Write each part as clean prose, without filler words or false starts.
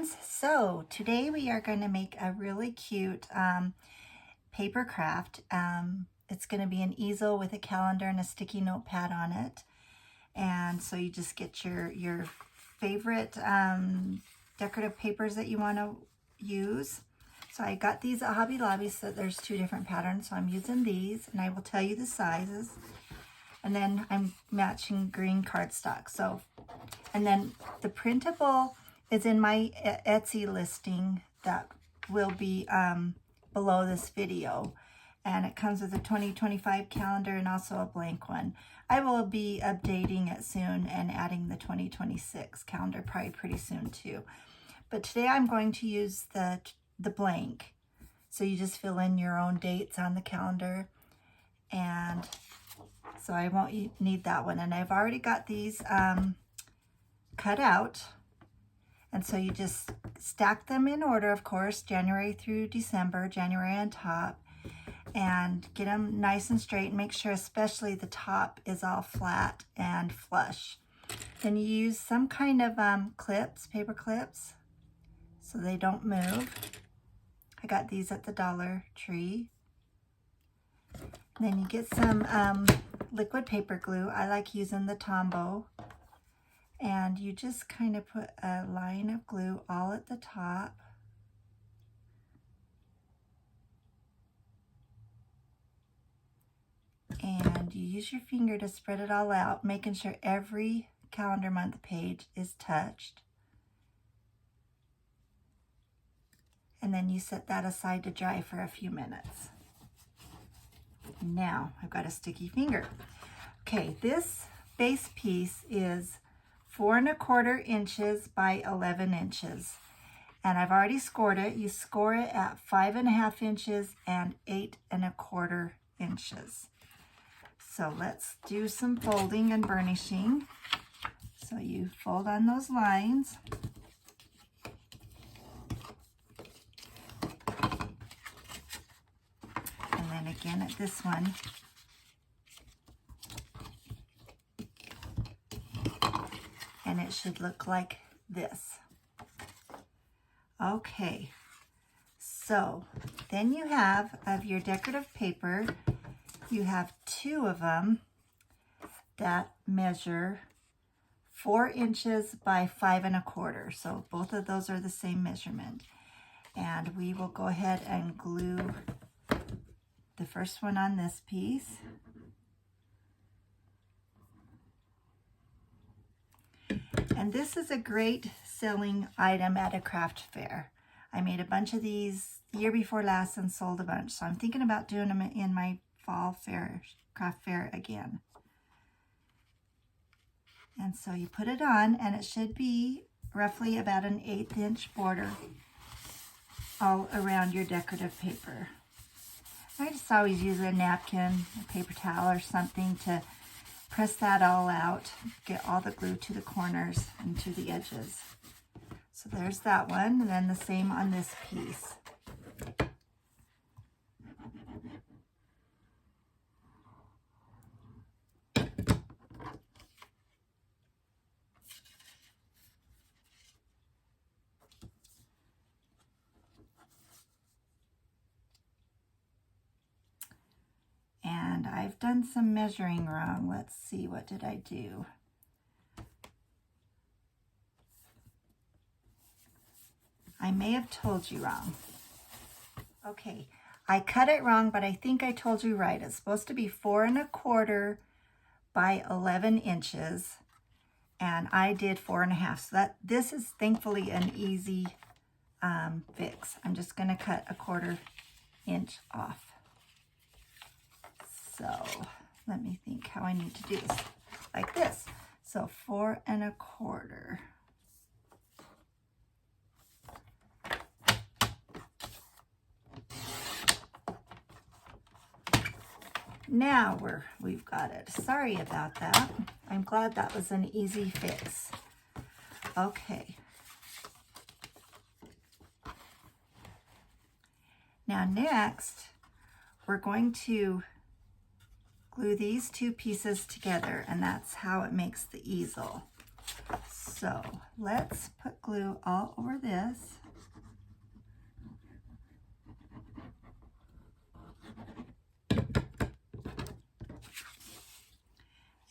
friends. So today we are going to make a really cute paper craft. It's going to be an easel with a calendar and a sticky notepad on it. And so you just get your favorite decorative papers that you want to use. So I got these at Hobby Lobby, so there's two different patterns. So I'm using these, and I will tell you the sizes. And then I'm matching green cardstock. So, and then the printable is in my Etsy listing that will be below this video. And it comes with a 2025 calendar and also a blank one. I will be updating it soon and adding the 2026 calendar probably pretty soon too. But today I'm going to use the blank. So you just fill in your own dates on the calendar. And so I won't need that one. And I've already got these cut out. And so you just stack them in order, of course, January through December, January on top, and get them nice and straight, and make sure especially the top is all flat and flush. Then you use some kind of clips, paper clips, so they don't move. I got these at the Dollar Tree. And then you get some liquid paper glue. I like using the Tombow. And you just kind of put a line of glue all at the top. And you use your finger to spread it all out, making sure every calendar month page is touched. And then you set that aside to dry for a few minutes. Now I've got a sticky finger. Okay, this base piece is 4 1/4 inches by 11 inches. And I've already scored it. You score it at 5 1/2 inches and 8 1/4 inches. So let's do some folding and burnishing. So you fold on those lines. And then again at this one. And it should look like this. Okay, so then you have, of your decorative paper, you have 2 of them that measure 4 inches by 5 1/4. So both of those are the same measurement. And we will go ahead and glue the first one on this piece. And this is a great selling item at a craft fair. I made a bunch of these the year before last and sold a bunch. So I'm thinking about doing them in my fall fair, craft fair again. And so you put it on, and it should be roughly about an 1/8 inch border all around your decorative paper. I just always use a napkin, a paper towel or something to press that all out, get all the glue to the corners and to the edges. So there's that one, and then the same on this piece. And I've done some measuring wrong. Let's see, what did I do? I may have told you wrong. Okay, I cut it wrong, but I think I told you right. It's supposed to be 4 1/4 by 11 inches, and I did 4 1/2. So this is thankfully an easy fix. I'm just gonna cut a 1/4 inch off. So let me think how I need to do this. Like this. So 4 1/4. Now we've got it. Sorry about that. I'm glad that was an easy fix. Okay. Now next, we're going to glue these 2 pieces together, and that's how it makes the easel. So let's put glue all over this.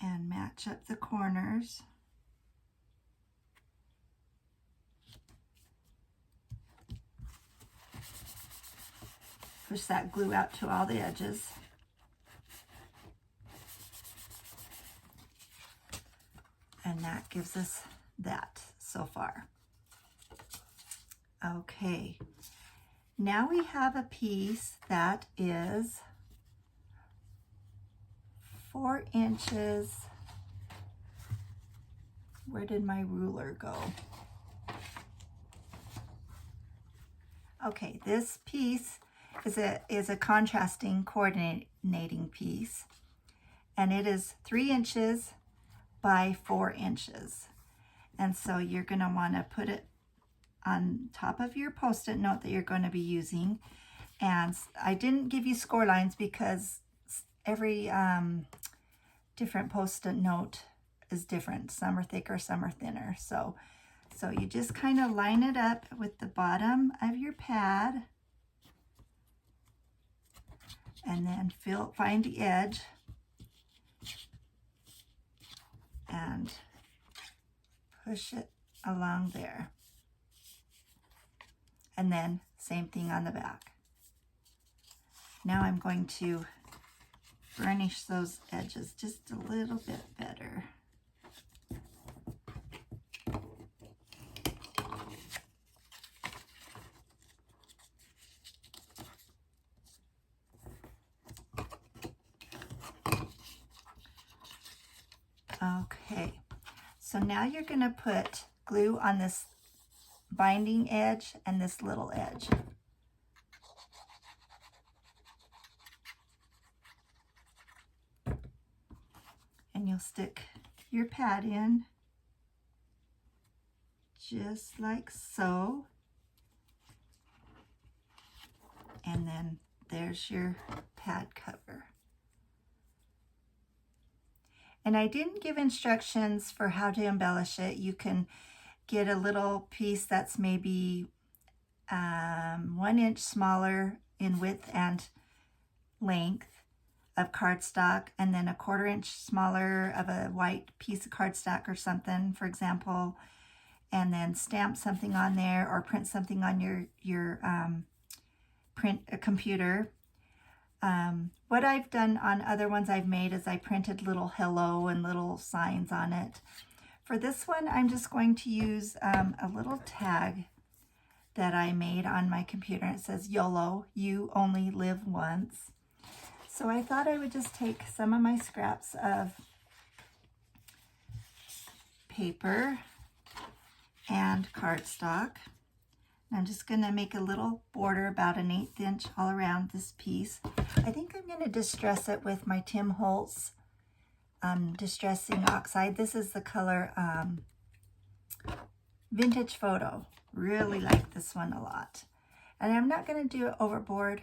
And match up the corners. Push that glue out to all the edges. And that gives us that so far. Okay, now we have a piece that is 4 inches. Where did my ruler go? Okay, this piece is a contrasting coordinating piece, and it is 3 inches by 4 inches. And so you're going to want to put it on top of your Post-it note that you're going to be using. And I didn't give you score lines because every different Post-it note is different. Some are thicker, some are thinner. So you just kind of line it up with the bottom of your pad, and then find the edge and push it along there. And then same thing on the back. Now I'm going to burnish those edges just a little bit better. Okay, so now you're going to put glue on this binding edge and this little edge. And you'll stick your pad in just like so. And then there's your pad cover. And I didn't give instructions for how to embellish it. You can get a little piece that's maybe 1 inch smaller in width and length of cardstock, and then a 1/4 inch smaller of a white piece of cardstock or something, for example, and then stamp something on there or print something on your computer. What I've done on other ones I've made is I printed little hello and little signs on it. For this one, I'm just going to use a little tag that I made on my computer. It says YOLO, you only live once. So I thought I would just take some of my scraps of paper and cardstock. I'm just going to make a little border about 1/8 inch all around this piece. I think I'm going to distress it with my Tim Holtz distressing oxide. This is the color Vintage Photo. Really like this one a lot. And I'm not going to do it overboard,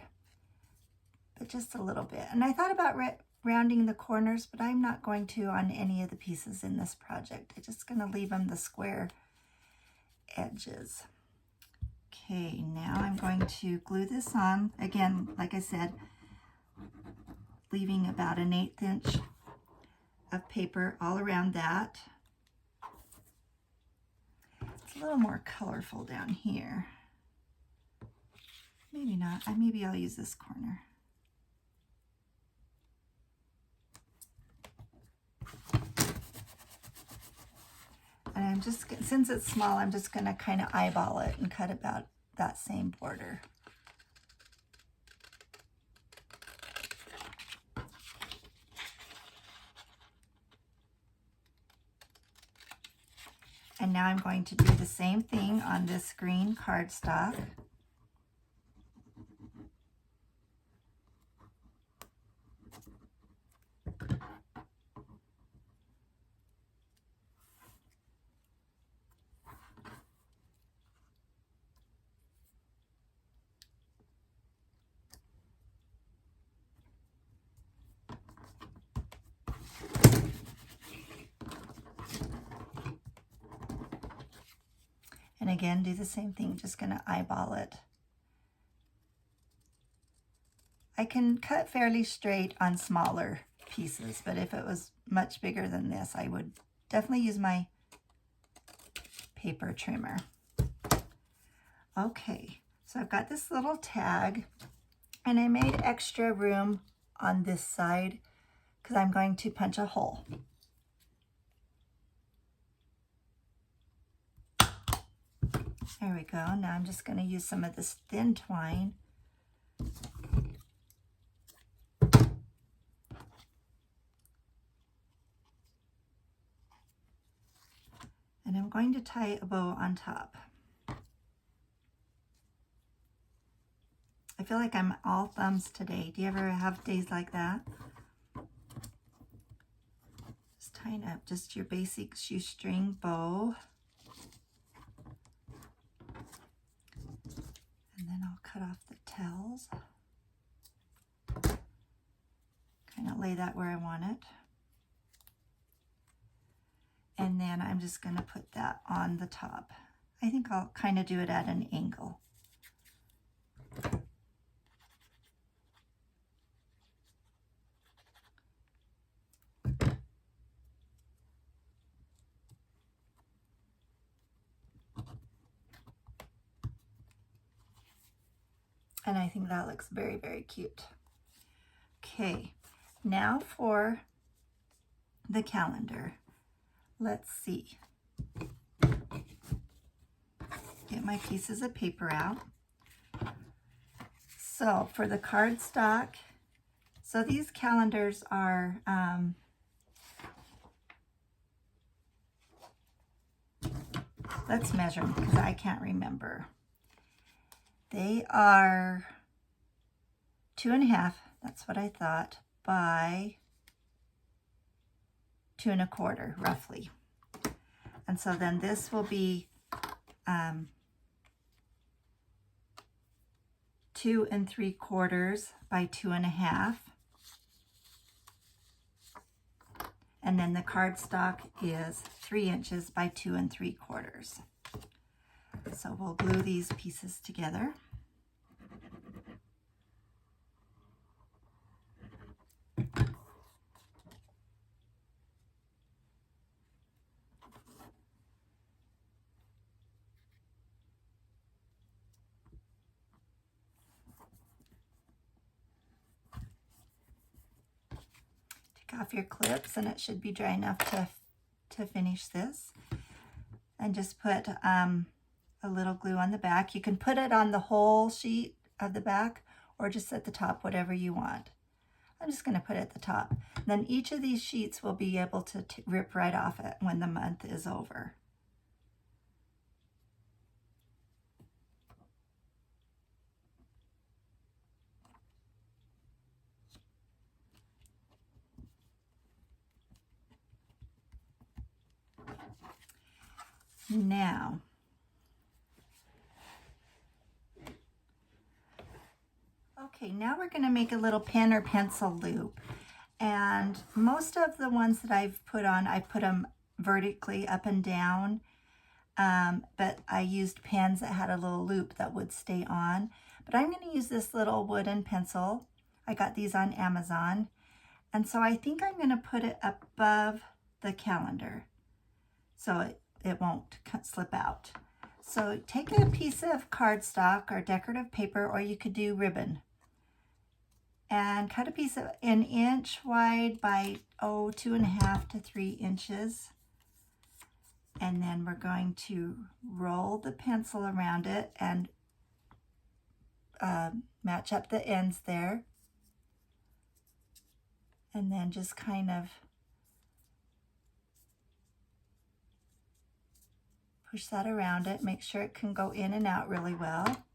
but just a little bit. And I thought about rounding the corners, but I'm not going to on any of the pieces in this project. I'm just going to leave them the square edges. Okay, now I'm going to glue this on. Again, like I said, leaving about 1/8 inch of paper all around that. It's a little more colorful down here. Maybe not. Maybe I'll use this corner. And I'm just, since it's small, I'm just going to kind of eyeball it and cut about that same border. And now I'm going to do the same thing on this green cardstock. And again, do the same thing, just gonna eyeball it. I can cut fairly straight on smaller pieces, but if it was much bigger than this, I would definitely use my paper trimmer. Okay, so I've got this little tag, and I made extra room on this side because I'm going to punch a hole. There we go. Now I'm just going to use some of this thin twine. And I'm going to tie a bow on top. I feel like I'm all thumbs today. Do you ever have days like that? Just tying up just your basic shoestring bow. And then I'll cut off the tails. Kind of lay that where I want it. And then I'm just going to put that on the top. I think I'll kind of do it at an angle. And I think that looks very, very cute. Okay, now for the calendar. Let's see. Get my pieces of paper out. So for the cardstock, so these calendars are let's measure them because I can't remember. They are 2.5, that's what I thought, by 2 1/4, roughly. And so then this will be 2 3/4 by 2.5. And then the cardstock is 3 inches by 2 3/4. So we'll glue these pieces together. Take off your clips, and it should be dry enough to finish this. And just put a little glue on the back. You can put it on the whole sheet of the back or just at the top, whatever you want. I'm just going to put it at the top. Then each of these sheets will be able to rip right off it when the month is over. Now, okay, now we're going to make a little pen or pencil loop. And most of the ones that I've put on, I put them vertically up and down. But I used pens that had a little loop that would stay on. But I'm going to use this little wooden pencil. I got these on Amazon. And so I think I'm going to put it above the calendar so it won't slip out. So take a piece of cardstock or decorative paper, or you could do ribbon, and cut a piece of 1 inch wide by 2.5 to 3 inches. And then we're going to roll the pencil around it and match up the ends there. And then just kind of push that around it. Make sure it can go in and out really well.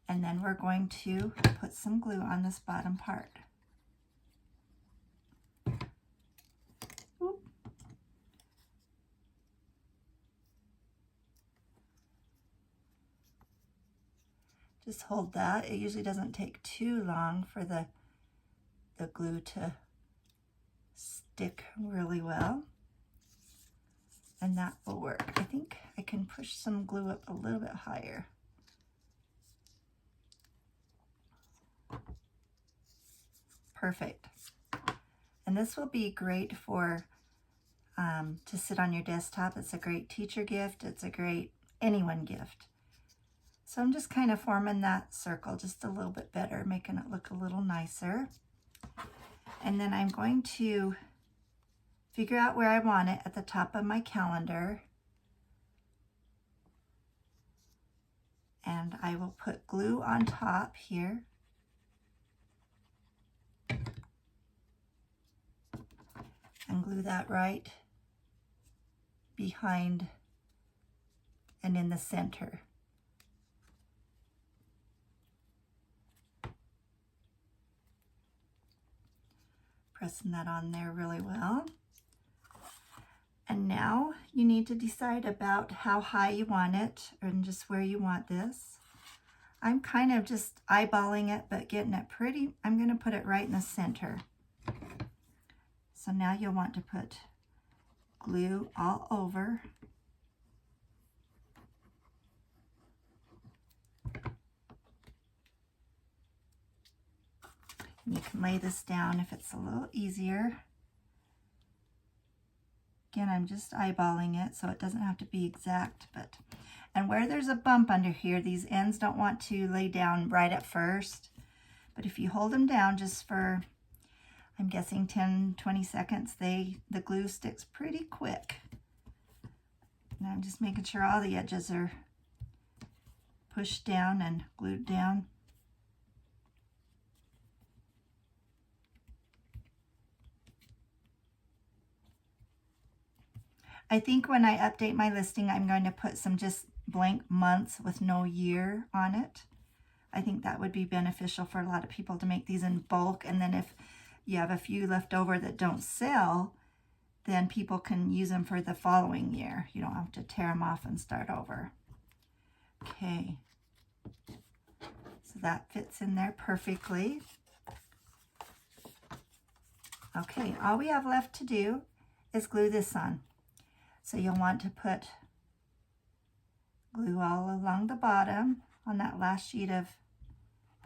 And then we're going to put some glue on this bottom part. Oop. Just hold that. It usually doesn't take too long for the glue to stick really well. and that will work. I think I can push some glue up a little bit higher. Perfect. And this will be great for to sit on your desktop. It's a great teacher gift. It's a great anyone gift. So I'm just kind of forming that circle just a little bit better, making it look a little nicer. And then I'm going to figure out where I want it at the top of my calendar. And I will put glue on top here. And glue that right behind and in the center. Pressing that on there really well. And now you need to decide about how high you want it and just where you want this. I'm kind of just eyeballing it, but getting it pretty. I'm going to put it right in the center. So now you'll want to put glue all over. And you can lay this down if it's a little easier. Again, I'm just eyeballing it so it doesn't have to be exact, but and where there's a bump under here, these ends don't want to lay down right at first. But if you hold them down just for, I'm guessing 10-20 seconds, the glue sticks pretty quick. And I'm just making sure all the edges are pushed down and glued down. I think when I update my listing, I'm going to put some just blank months with no year on it. I think that would be beneficial for a lot of people to make these in bulk. And then if you have a few left over that don't sell, then people can use them for the following year. You don't have to tear them off and start over. Okay. So that fits in there perfectly. Okay, all we have left to do is glue this on. So you'll want to put glue all along the bottom on that last sheet of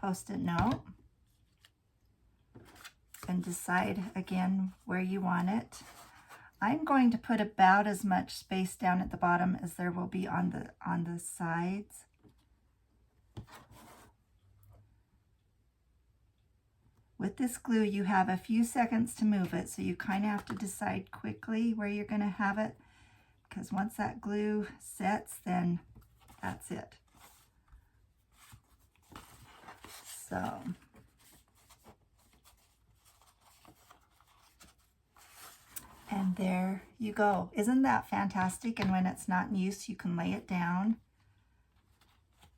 Post-it note. And decide again where you want it. I'm going to put about as much space down at the bottom as there will be on the sides. With this glue, you have a few seconds to move it, so you kind of have to decide quickly where you're going to have it, because once that glue sets, then that's it. So and there you go. Isn't that fantastic? And when it's not in use, you can lay it down.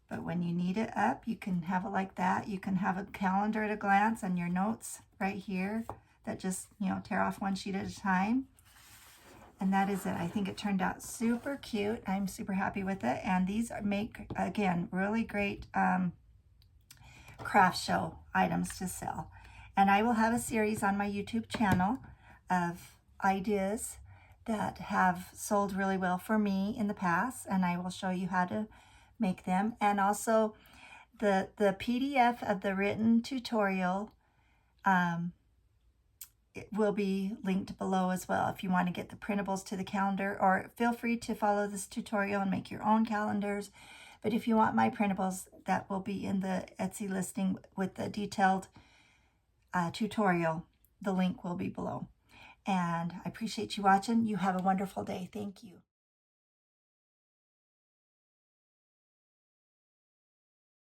But when you need it up, you can have it like that. You can have a calendar at a glance and your notes right here that just, tear off one sheet at a time. And that is it. I think it turned out super cute. I'm super happy with it. And these make, again, really great craft show items to sell. And I will have a series on my YouTube channel of ideas that have sold really well for me in the past, and I will show you how to make them. And also the PDF of the written tutorial it will be linked below as well if you want to get the printables to the calendar, or feel free to follow this tutorial and make your own calendars. But if you want my printables, that will be in the Etsy listing with the detailed tutorial. The link will be below. And I appreciate you watching. You have a wonderful day. Thank you.